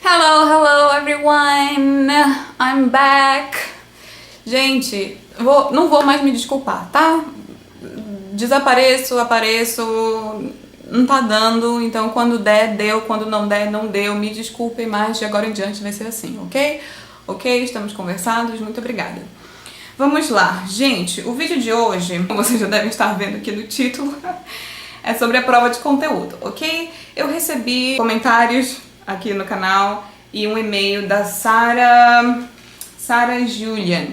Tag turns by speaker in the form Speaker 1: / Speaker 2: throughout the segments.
Speaker 1: Hello, hello everyone! I'm back! Gente, não vou mais me desculpar, tá? Desapareço, apareço, não tá dando, então quando der, deu, quando não der, não deu. Me desculpem, mas de agora em diante vai ser assim, ok? Ok, estamos conversados, muito obrigada. Vamos lá, gente, o vídeo de hoje, como vocês já devem estar vendo aqui no título, é sobre a prova de conteúdo, ok? Eu recebi comentários aqui no canal e um e-mail da Sarah Julian,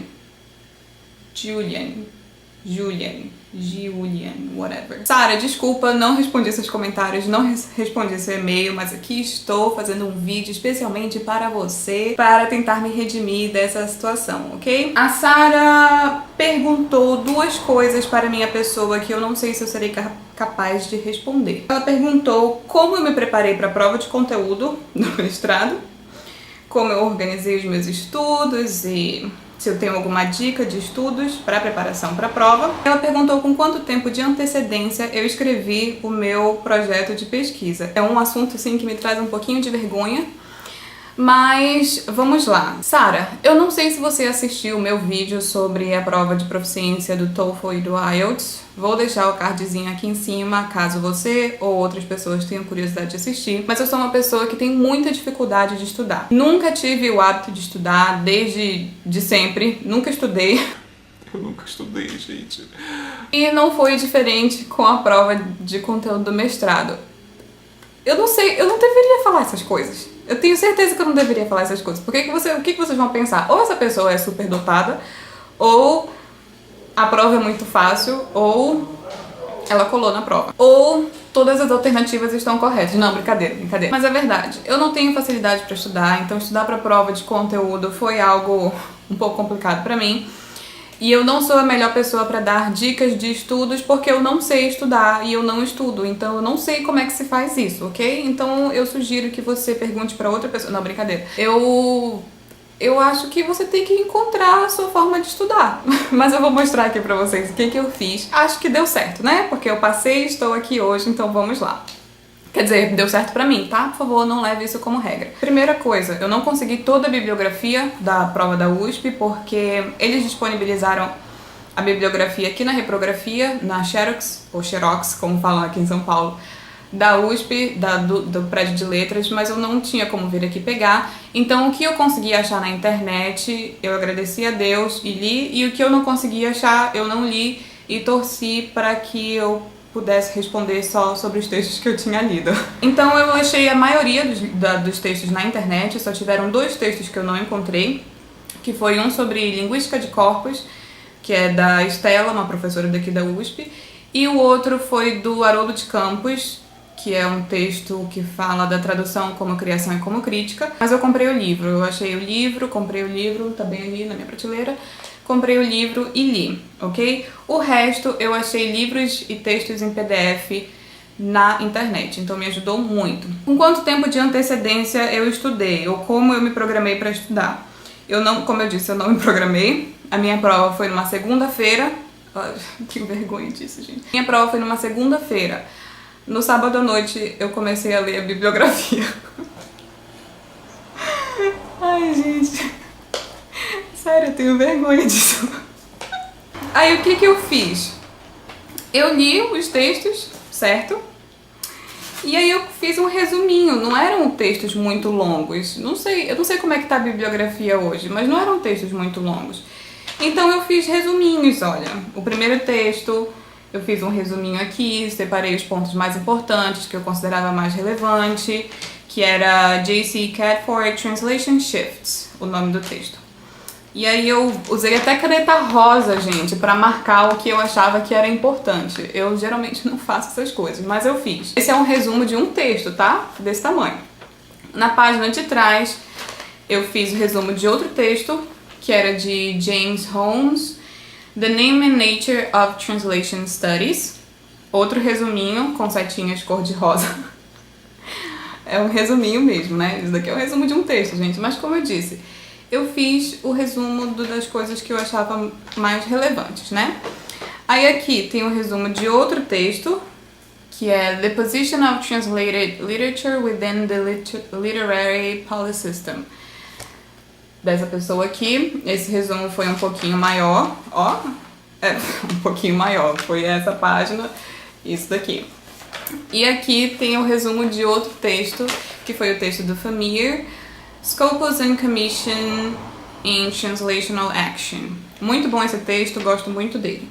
Speaker 1: whatever. Sarah, desculpa, não respondi seus comentários, não respondi seu e-mail, mas aqui estou fazendo um vídeo especialmente para você, para tentar me redimir dessa situação, ok? A Sarah perguntou duas coisas para minha pessoa que eu não sei se eu serei capaz de responder. Ela perguntou como eu me preparei para a prova de conteúdo do mestrado, como eu organizei os meus estudos e se eu tenho alguma dica de estudos para preparação para a prova. Ela perguntou com quanto tempo de antecedência eu escrevi o meu projeto de pesquisa. É um assunto, sim, que me traz um pouquinho de vergonha, mas vamos lá. Sarah, eu não sei se você assistiu o meu vídeo sobre a prova de proficiência do TOEFL e do IELTS. Vou deixar o cardzinho aqui em cima, caso você ou outras pessoas tenham curiosidade de assistir. Mas eu sou uma pessoa que tem muita dificuldade de estudar. Nunca tive o hábito de estudar, desde sempre. Nunca estudei.
Speaker 2: Eu nunca estudei, gente.
Speaker 1: E não foi diferente com a prova de conteúdo do mestrado. Eu não sei, eu não deveria falar essas coisas. Eu tenho certeza que eu não deveria falar essas coisas. Porque o que vocês vão pensar? Ou essa pessoa é super dotada, ou a prova é muito fácil, ou ela colou na prova. Ou todas as alternativas estão corretas. Não, brincadeira. Mas é verdade. Eu não tenho facilidade para estudar, então estudar para prova de conteúdo foi algo um pouco complicado para mim. E eu não sou a melhor pessoa para dar dicas de estudos porque eu não sei estudar e eu não estudo, então eu não sei como é que se faz isso, ok? Então eu sugiro que você pergunte para outra pessoa. Não, brincadeira. Eu acho que você tem que encontrar a sua forma de estudar. Mas eu vou mostrar aqui pra vocês o que eu fiz. Acho que deu certo, né? Porque eu passei e estou aqui hoje, então vamos lá. Quer dizer, deu certo pra mim, tá? Por favor, não leve isso como regra. Primeira coisa, eu não consegui toda a bibliografia da prova da USP, porque eles disponibilizaram a bibliografia aqui na reprografia, na Xerox, ou Xerox, como falam aqui em São Paulo, da USP, do prédio de letras, mas eu não tinha como vir aqui pegar. Então o que eu consegui achar na internet, eu agradeci a Deus e li, e o que eu não consegui achar, eu não li e torci para que eu pudesse responder só sobre os textos que eu tinha lido. Então eu achei a maioria dos textos na internet, só tiveram dois textos que eu não encontrei, que foi um sobre linguística de corpos, que é da Estela, uma professora daqui da USP, e o outro foi do Haroldo de Campos, que é um texto que fala da tradução como criação e como crítica. Mas eu comprei o livro, eu achei o livro, comprei o livro, tá bem ali na minha prateleira, comprei o livro e li, ok? O resto eu achei livros e textos em PDF na internet, então me ajudou muito. Com quanto tempo de antecedência eu estudei, ou como eu me programei para estudar? Como eu disse, eu não me programei. A minha prova foi numa segunda-feira. Que vergonha disso, gente. Minha prova foi numa segunda-feira. No sábado à noite eu comecei a ler a bibliografia. Ai, gente. Sério, eu tenho vergonha disso. Aí o que eu fiz? Eu li os textos, certo? E aí eu fiz um resuminho, não eram textos muito longos. Eu não sei como é que tá a bibliografia hoje, mas não eram textos muito longos. Então eu fiz resuminhos, olha. O primeiro texto, eu fiz um resuminho aqui, separei os pontos mais importantes, que eu considerava mais relevante, que era J.C. Cadford Translation Shifts, o nome do texto. E aí eu usei até caneta rosa, gente, pra marcar o que eu achava que era importante. Eu geralmente não faço essas coisas, mas eu fiz. Esse é um resumo de um texto, tá? Desse tamanho. Na página de trás, eu fiz o resumo de outro texto, que era de James Holmes, The Name and Nature of Translation Studies. Outro resuminho com setinhas cor-de-rosa. É um resuminho mesmo, né? Isso daqui é um resumo de um texto, gente. Mas como eu disse, eu fiz o resumo das coisas que eu achava mais relevantes, né? Aí aqui tem um resumo de outro texto, que é The Position of Translated Literature Within the Literary Policy System. Dessa pessoa aqui. Esse resumo foi um pouquinho maior, um pouquinho maior, foi essa página, isso daqui. E aqui tem o resumo de outro texto, que foi o texto do Famir, Scopus and Commission in Translational Action. Muito bom esse texto, gosto muito dele.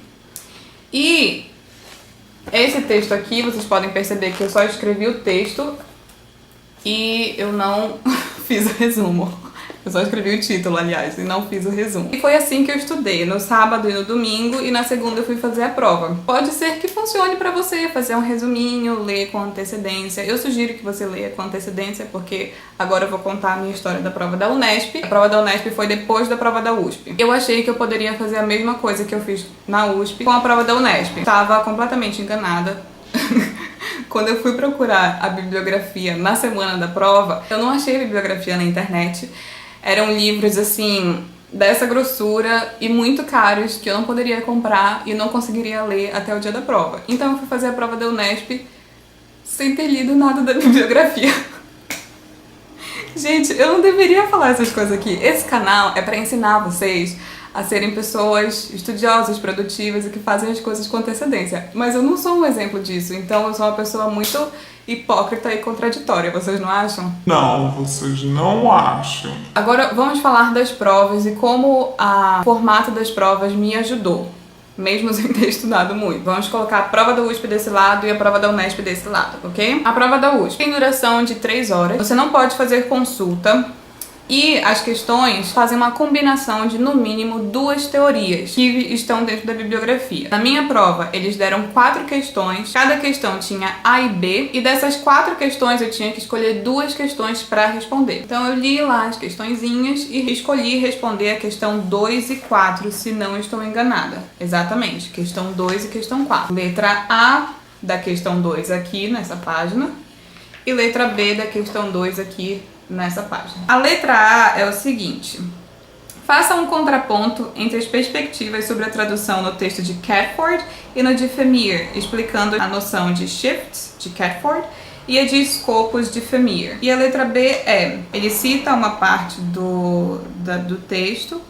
Speaker 1: E esse texto aqui, vocês podem perceber que eu só escrevi o texto e eu não fiz o resumo. Eu só escrevi o título, aliás, e não fiz o resumo. E foi assim que eu estudei, no sábado e no domingo, e na segunda eu fui fazer a prova. Pode ser que funcione pra você fazer um resuminho, ler com antecedência. Eu sugiro que você leia com antecedência, porque agora eu vou contar a minha história da prova da Unesp. A prova da Unesp foi depois da prova da USP. Eu achei que eu poderia fazer a mesma coisa que eu fiz na USP com a prova da Unesp. Estava completamente enganada. Quando eu fui procurar a bibliografia na semana da prova, eu não achei a bibliografia na internet. Eram livros, assim, dessa grossura e muito caros que eu não poderia comprar e não conseguiria ler até o dia da prova. Então eu fui fazer a prova da Unesp sem ter lido nada da bibliografia. Gente, eu não deveria falar essas coisas aqui. Esse canal é pra ensinar vocês a serem pessoas estudiosas, produtivas e que fazem as coisas com antecedência. Mas eu não sou um exemplo disso, então eu sou uma pessoa muito hipócrita e contraditória, vocês não acham?
Speaker 2: Não, vocês não acham.
Speaker 1: Agora vamos falar das provas e como o formato das provas me ajudou, mesmo sem ter estudado muito. Vamos colocar a prova da USP desse lado e a prova da Unesp desse lado, ok? A prova da USP tem duração de 3 horas, você não pode fazer consulta. E as questões fazem uma combinação de, no mínimo, 2 teorias que estão dentro da bibliografia. Na minha prova, eles deram 4 questões, cada questão tinha A e B, e dessas 4 questões eu tinha que escolher 2 questões para responder. Então eu li lá as questõezinhas e escolhi responder a questão 2 e 4, se não estou enganada. Exatamente, questão 2 e questão 4. Letra A da questão 2 aqui nessa página e letra B da questão 2 aqui nessa página. A letra A é o seguinte: faça um contraponto entre as perspectivas sobre a tradução no texto de Catford e no de Famir, explicando a noção de shifts de Catford e a de scopus de Famir. E a letra B ele cita uma parte do texto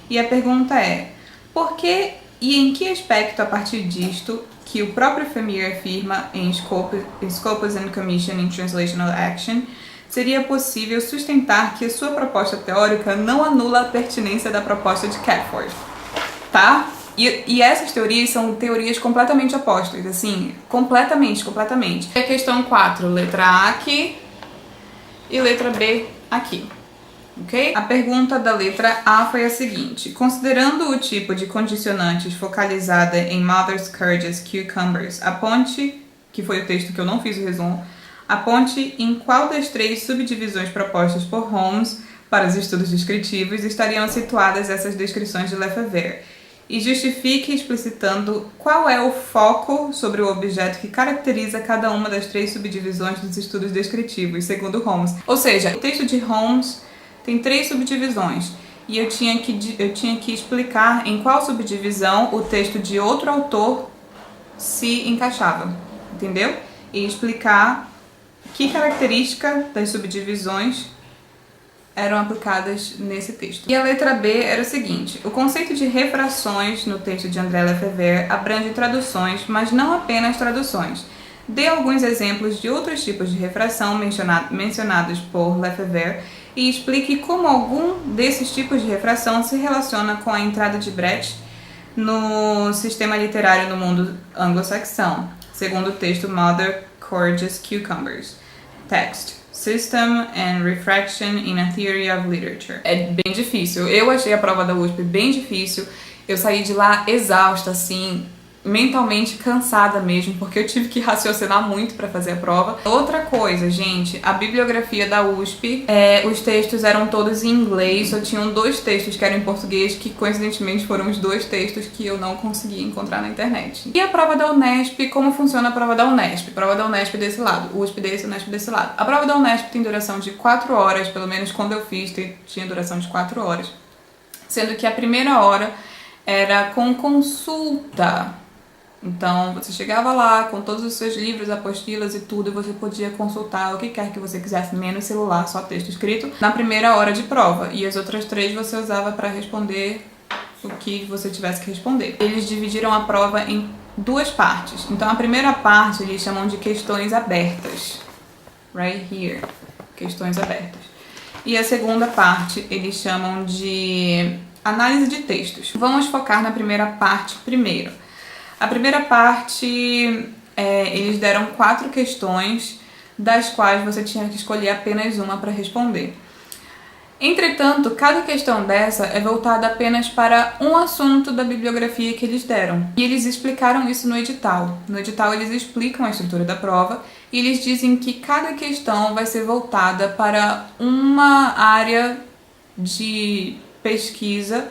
Speaker 1: e a pergunta é: por que e em que aspecto, a partir disto, que o próprio Famir afirma em Scopus and Commission in Translational Action, seria possível sustentar que a sua proposta teórica não anula a pertinência da proposta de Catford, tá? E essas teorias são teorias completamente opostas, assim, completamente. E a questão 4, letra A aqui e letra B aqui, ok? A pergunta da letra A foi a seguinte: considerando o tipo de condicionantes focalizada em Mothers, Courageous, Cucumbers, aponte, que foi o texto que eu não fiz o resumo, aponte em qual das 3 subdivisões propostas por Holmes para os estudos descritivos estariam situadas essas descrições de Lefebvre e justifique explicitando qual é o foco sobre o objeto que caracteriza cada uma das 3 subdivisões dos estudos descritivos, segundo Holmes. Ou seja, o texto de Holmes tem 3 subdivisões e eu tinha que explicar em qual subdivisão o texto de outro autor se encaixava, entendeu? E explicar que característica das subdivisões eram aplicadas nesse texto. E a letra B era o seguinte: o conceito de refrações no texto de André Lefebvre abrange traduções, mas não apenas traduções. Dê alguns exemplos de outros tipos de refração mencionados por Lefebvre e explique como algum desses tipos de refração se relaciona com a entrada de Brecht no sistema literário no mundo anglo-saxão, segundo o texto Mother Courageous Cucumbers. Text: System and Refraction in a Theory of Literature. É bem difícil. Eu achei a prova da USP bem difícil. Eu saí de lá exausta, assim, mentalmente cansada mesmo, porque eu tive que raciocinar muito para fazer a prova. Outra coisa, gente, a bibliografia da USP, os textos eram todos em inglês, só tinham 2 textos que eram em português, que coincidentemente foram os 2 textos que eu não consegui encontrar na internet. E a prova da Unesp, como funciona a prova da Unesp? Prova da Unesp desse lado, USP desse, Unesp desse lado. A prova da Unesp tem duração de 4 horas, pelo menos quando eu fiz tinha duração de 4 horas, sendo que a primeira hora era com consulta. Então, você chegava lá com todos os seus livros, apostilas e tudo, e você podia consultar o que quer que você quisesse, menos celular, só texto escrito, na primeira hora de prova. E as outras 3 você usava para responder o que você tivesse que responder. Eles dividiram a prova em 2 partes. Então, a primeira parte eles chamam de questões abertas. Right here. Questões abertas. E a segunda parte eles chamam de análise de textos. Vamos focar na primeira parte primeiro. A primeira parte, eles deram 4 questões, das quais você tinha que escolher apenas uma para responder. Entretanto, cada questão dessa é voltada apenas para um assunto da bibliografia que eles deram. E eles explicaram isso no edital. No edital eles explicam a estrutura da prova e eles dizem que cada questão vai ser voltada para uma área de pesquisa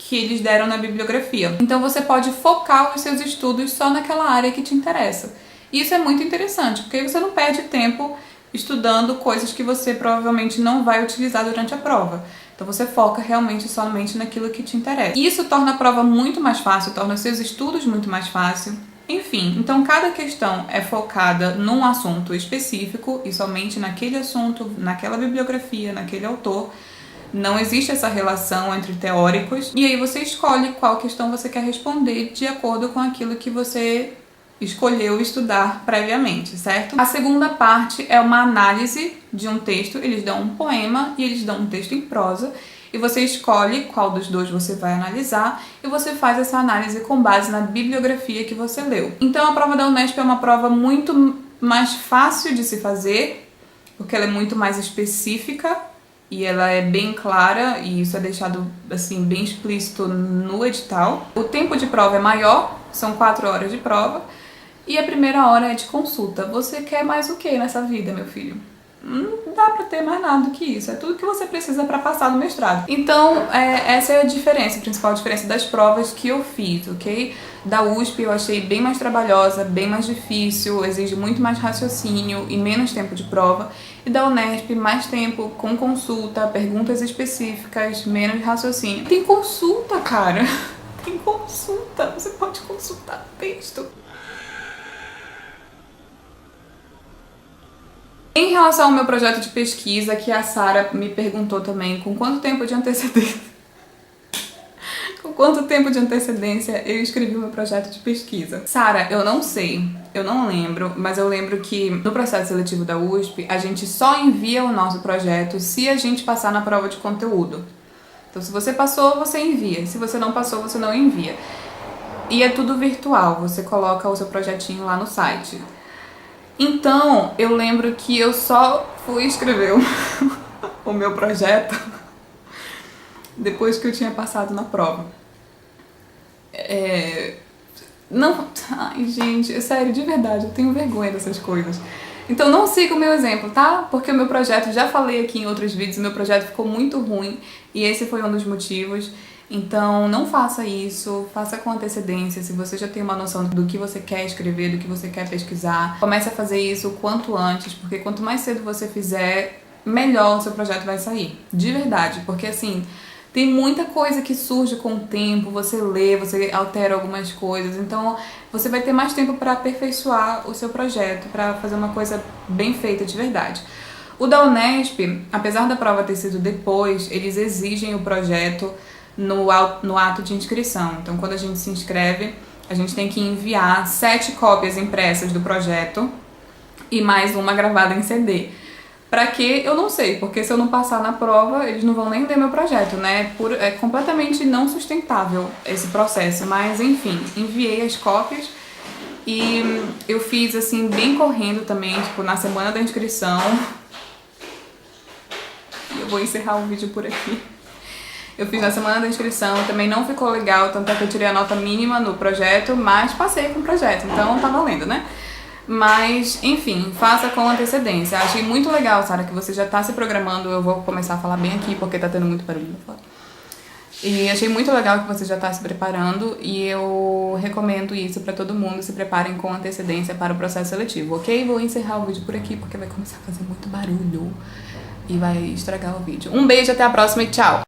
Speaker 1: que eles deram na bibliografia. Então você pode focar os seus estudos só naquela área que te interessa. Isso é muito interessante, porque aí você não perde tempo estudando coisas que você provavelmente não vai utilizar durante a prova. Então você foca realmente somente naquilo que te interessa. Isso torna a prova muito mais fácil, torna os seus estudos muito mais fácil. Enfim, então cada questão é focada num assunto específico e somente naquele assunto, naquela bibliografia, naquele autor. Não existe essa relação entre teóricos. E aí você escolhe qual questão você quer responder de acordo com aquilo que você escolheu estudar previamente, certo? A segunda parte é uma análise de um texto. Eles dão um poema e eles dão um texto em prosa. E você escolhe qual dos 2 você vai analisar e você faz essa análise com base na bibliografia que você leu. Então a prova da Unesp é uma prova muito mais fácil de se fazer, porque ela é muito mais específica e ela é bem clara, e isso é deixado assim bem explícito no edital. O tempo de prova é maior, são 4 horas de prova, e a primeira hora é de consulta. Você quer mais o que nessa vida, meu filho? Não dá pra ter mais nada do que isso, é tudo que você precisa pra passar no mestrado. Então, essa é a diferença, a principal diferença das provas que eu fiz, ok? Da USP eu achei bem mais trabalhosa, bem mais difícil, exige muito mais raciocínio e menos tempo de prova. E da Unesp, mais tempo, com consulta, perguntas específicas, menos raciocínio. Tem consulta, cara! Tem consulta, você pode consultar o texto. Em relação ao meu projeto de pesquisa, que a Sara me perguntou também com quanto tempo de antecedência eu escrevi o meu projeto de pesquisa. Sara, eu não sei, eu não lembro, mas eu lembro que no processo seletivo da USP, a gente só envia o nosso projeto se a gente passar na prova de conteúdo. Então, se você passou, você envia. Se você não passou, você não envia. E é tudo virtual, você coloca o seu projetinho lá no site. Então, eu lembro que eu só fui escrever o meu projeto depois que eu tinha passado na prova. Não, ai gente, sério, de verdade, eu tenho vergonha dessas coisas. Então não siga o meu exemplo, tá? Porque o meu projeto, já falei aqui em outros vídeos, o meu projeto ficou muito ruim e esse foi um dos motivos. Então não faça isso, faça com antecedência. Se você já tem uma noção do que você quer escrever, do que você quer pesquisar, comece a fazer isso o quanto antes, porque quanto mais cedo você fizer, melhor o seu projeto vai sair. De verdade, porque assim, tem muita coisa que surge com o tempo, você lê, você altera algumas coisas, então você vai ter mais tempo para aperfeiçoar o seu projeto, para fazer uma coisa bem feita de verdade. O da Unesp, apesar da prova ter sido depois, eles exigem o projeto no ato de inscrição. Então, quando a gente se inscreve, a gente tem que enviar 7 cópias impressas do projeto e mais uma gravada em CD. Pra quê? Eu não sei, porque se eu não passar na prova, eles não vão nem ler meu projeto, né? É completamente não sustentável esse processo, mas enfim, enviei as cópias e eu fiz assim, bem correndo também, tipo, na semana da inscrição. Eu vou encerrar o vídeo por aqui. Eu fiz na semana da inscrição, também não ficou legal, tanto é que eu tirei a nota mínima no projeto, mas passei com o projeto, então tá valendo, né? Mas, enfim, faça com antecedência. Achei muito legal, Sara, que você já tá se programando. Eu vou começar a falar bem aqui, porque tá tendo muito barulho fora. E achei muito legal que você já tá se preparando e eu recomendo isso pra todo mundo. Se preparem com antecedência para o processo seletivo, ok? Vou encerrar o vídeo por aqui, porque vai começar a fazer muito barulho e vai estragar o vídeo. Um beijo, até a próxima e tchau!